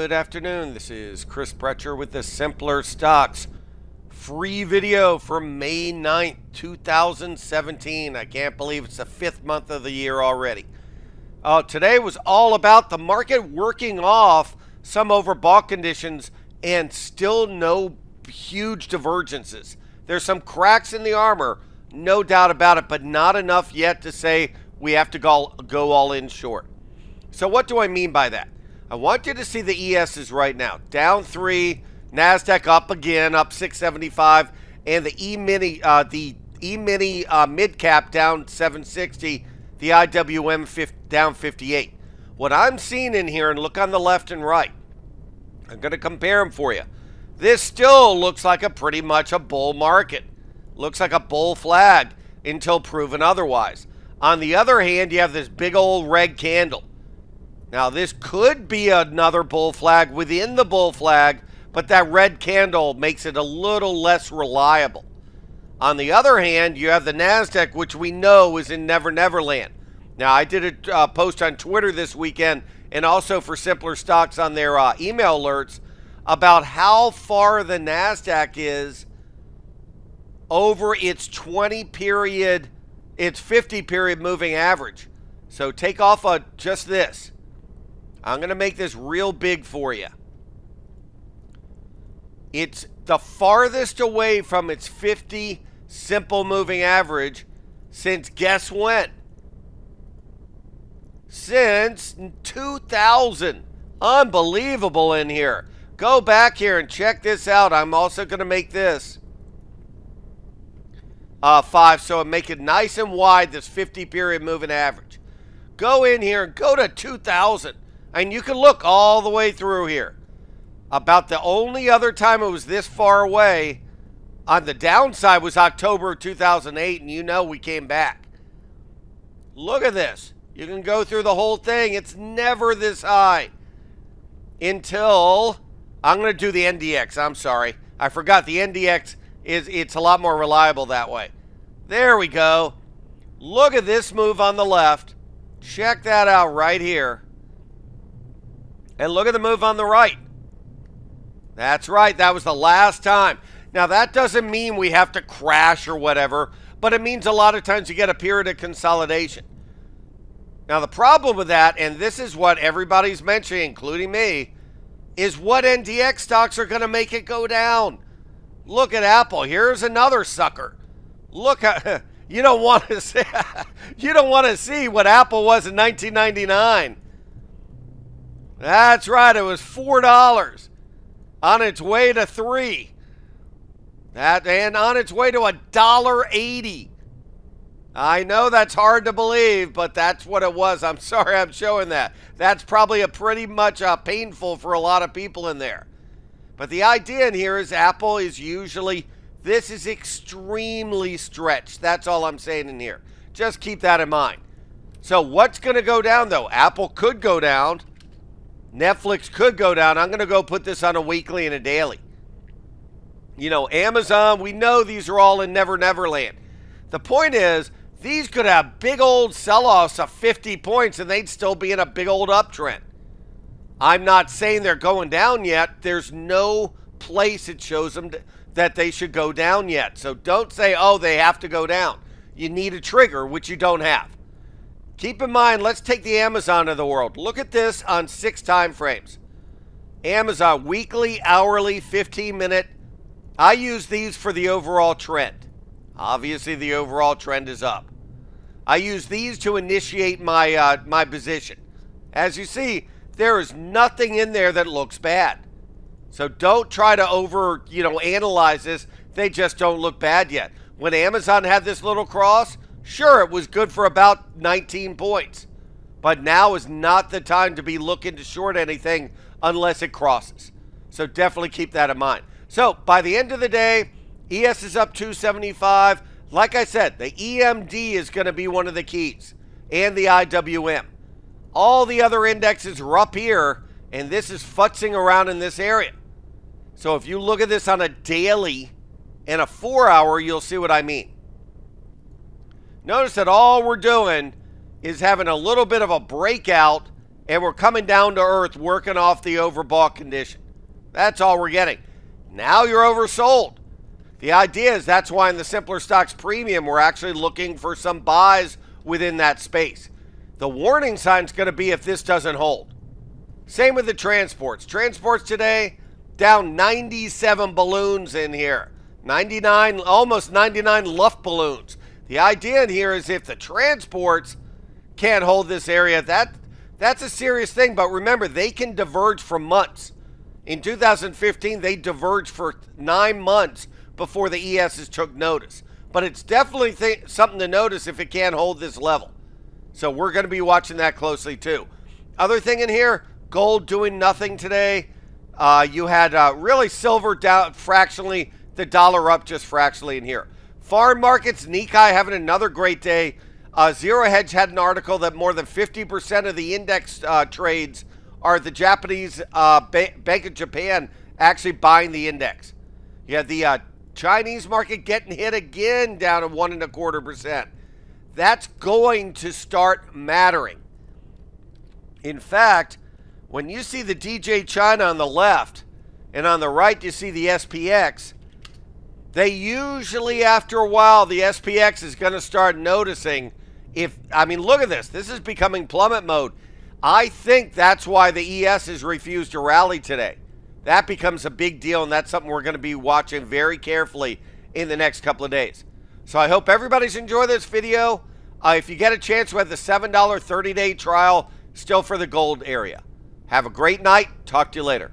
Good afternoon. This is Chris Brecher with the Simpler Stocks free video for May 9th, 2017. I can't believe it's the 5th month of the year already. Today was all about the market working off some overbought conditions and still no huge divergences. There's some cracks in the armor, no doubt about it, but not enough yet to say we have to go all in short. So what do I mean by that? I want you to see the ESs right now. Down 3, NASDAQ up again, up 675, and the E-mini mid-cap down 760, the IWM down 58. What I'm seeing in here, and look on the left and right, I'm going to compare them for you. This still looks like pretty much a bull market. Looks like a bull flag until proven otherwise. On the other hand, you have this big old red candle. Now, this could be another bull flag within the bull flag, but that red candle makes it a little less reliable. On the other hand, you have the NASDAQ, which we know is in Never Never Land. Now, I did a post on Twitter this weekend and also for Simpler Stocks on their email alerts about how far the NASDAQ is over its 20-period, its 50-period moving average. So take off just this. I'm going to make this real big for you. It's the farthest away from its 50 simple moving average since guess when? Since 2000. Unbelievable in here. Go back here and check this out. I'm also going to make this 5, so make it nice and wide, this 50-period moving average. Go in here and go to 2000. And you can look all the way through here. About the only other time it was this far away on the downside was October 2008, and you know we came back. Look at this. You can go through the whole thing. It's never this high until I'm going to do the NDX. I'm sorry. I forgot the NDX it's a lot more reliable that way. There we go. Look at this move on the left. Check that out right here. And look at the move on the right. That's right. That was the last time. Now, that doesn't mean we have to crash or whatever, but it means a lot of times you get a period of consolidation. Now, the problem with that, and this is what everybody's mentioning, including me, is what NDX stocks are going to make it go down. Look at Apple. Here's another sucker. Look at, you don't want to see, you don't want to see what Apple was in 1999. That's right, it was $4 on its way to $3. And on its way to $1.80. I know that's hard to believe, but that's what it was. I'm sorry I'm showing that. That's probably pretty much painful for a lot of people in there. But the idea in here is Apple is usually, this is extremely stretched. That's all I'm saying in here. Just keep that in mind. So what's going to go down, though? Apple could go down. Netflix could go down. I'm going to go put this on a weekly and a daily. You know, Amazon, we know these are all in Never Never Land. The point is, these could have big old sell-offs of 50 points and they'd still be in a big old uptrend. I'm not saying they're going down yet. There's no place it shows them that they should go down yet. So don't say, oh, they have to go down. You need a trigger, which you don't have. Keep in mind, let's take the Amazon of the world. Look at this on 6 time frames. Amazon, weekly, hourly, 15-minute. I use these for the overall trend. Obviously, the overall trend is up. I use these to initiate my, my position. As you see, there is nothing in there that looks bad. So don't try to analyze this. They just don't look bad yet. When Amazon had this little cross, sure, it was good for about 19 points. But now is not the time to be looking to short anything unless it crosses. So definitely keep that in mind. So by the end of the day, ES is up 275. Like I said, the EMD is going to be one of the keys. And the IWM. All the other indexes are up here. And this is futzing around in this area. So if you look at this on a daily and a 4-hour, you'll see what I mean. Notice that all we're doing is having a little bit of a breakout and we're coming down to earth, working off the overbought condition. That's all we're getting. Now you're oversold. The idea is that's why in the simpler stocks premium, we're actually looking for some buys within that space. The warning sign is going to be if this doesn't hold. Same with the transports. Transports today down 97 balloons in here. 99, almost 99 Luft balloons. The idea in here is if the transports can't hold this area, that's a serious thing. But remember, they can diverge for months. In 2015, they diverged for 9 months before the ESs took notice. But it's definitely something to notice if it can't hold this level. So we're going to be watching that closely too. Other thing in here, gold doing nothing today. You had really silver down fractionally, the dollar up just fractionally in here. Foreign markets, Nikkei having another great day. Zero Hedge had an article that more than 50% of the index trades are the Japanese Bank of Japan actually buying the index. You had the Chinese market getting hit again down at 1.25%. That's going to start mattering. In fact, when you see the DJ China on the left and on the right you see the SPX, they usually after a while the SPX is going to start noticing look at this. This is becoming plummet mode. I think that's why the ES has refused to rally today. That becomes a big deal, and that's something we're going to be watching very carefully in the next couple of days. So I hope everybody's enjoyed this video. If you get a chance, we have the $7 30-day trial still for the gold area. Have a great night. Talk to you later.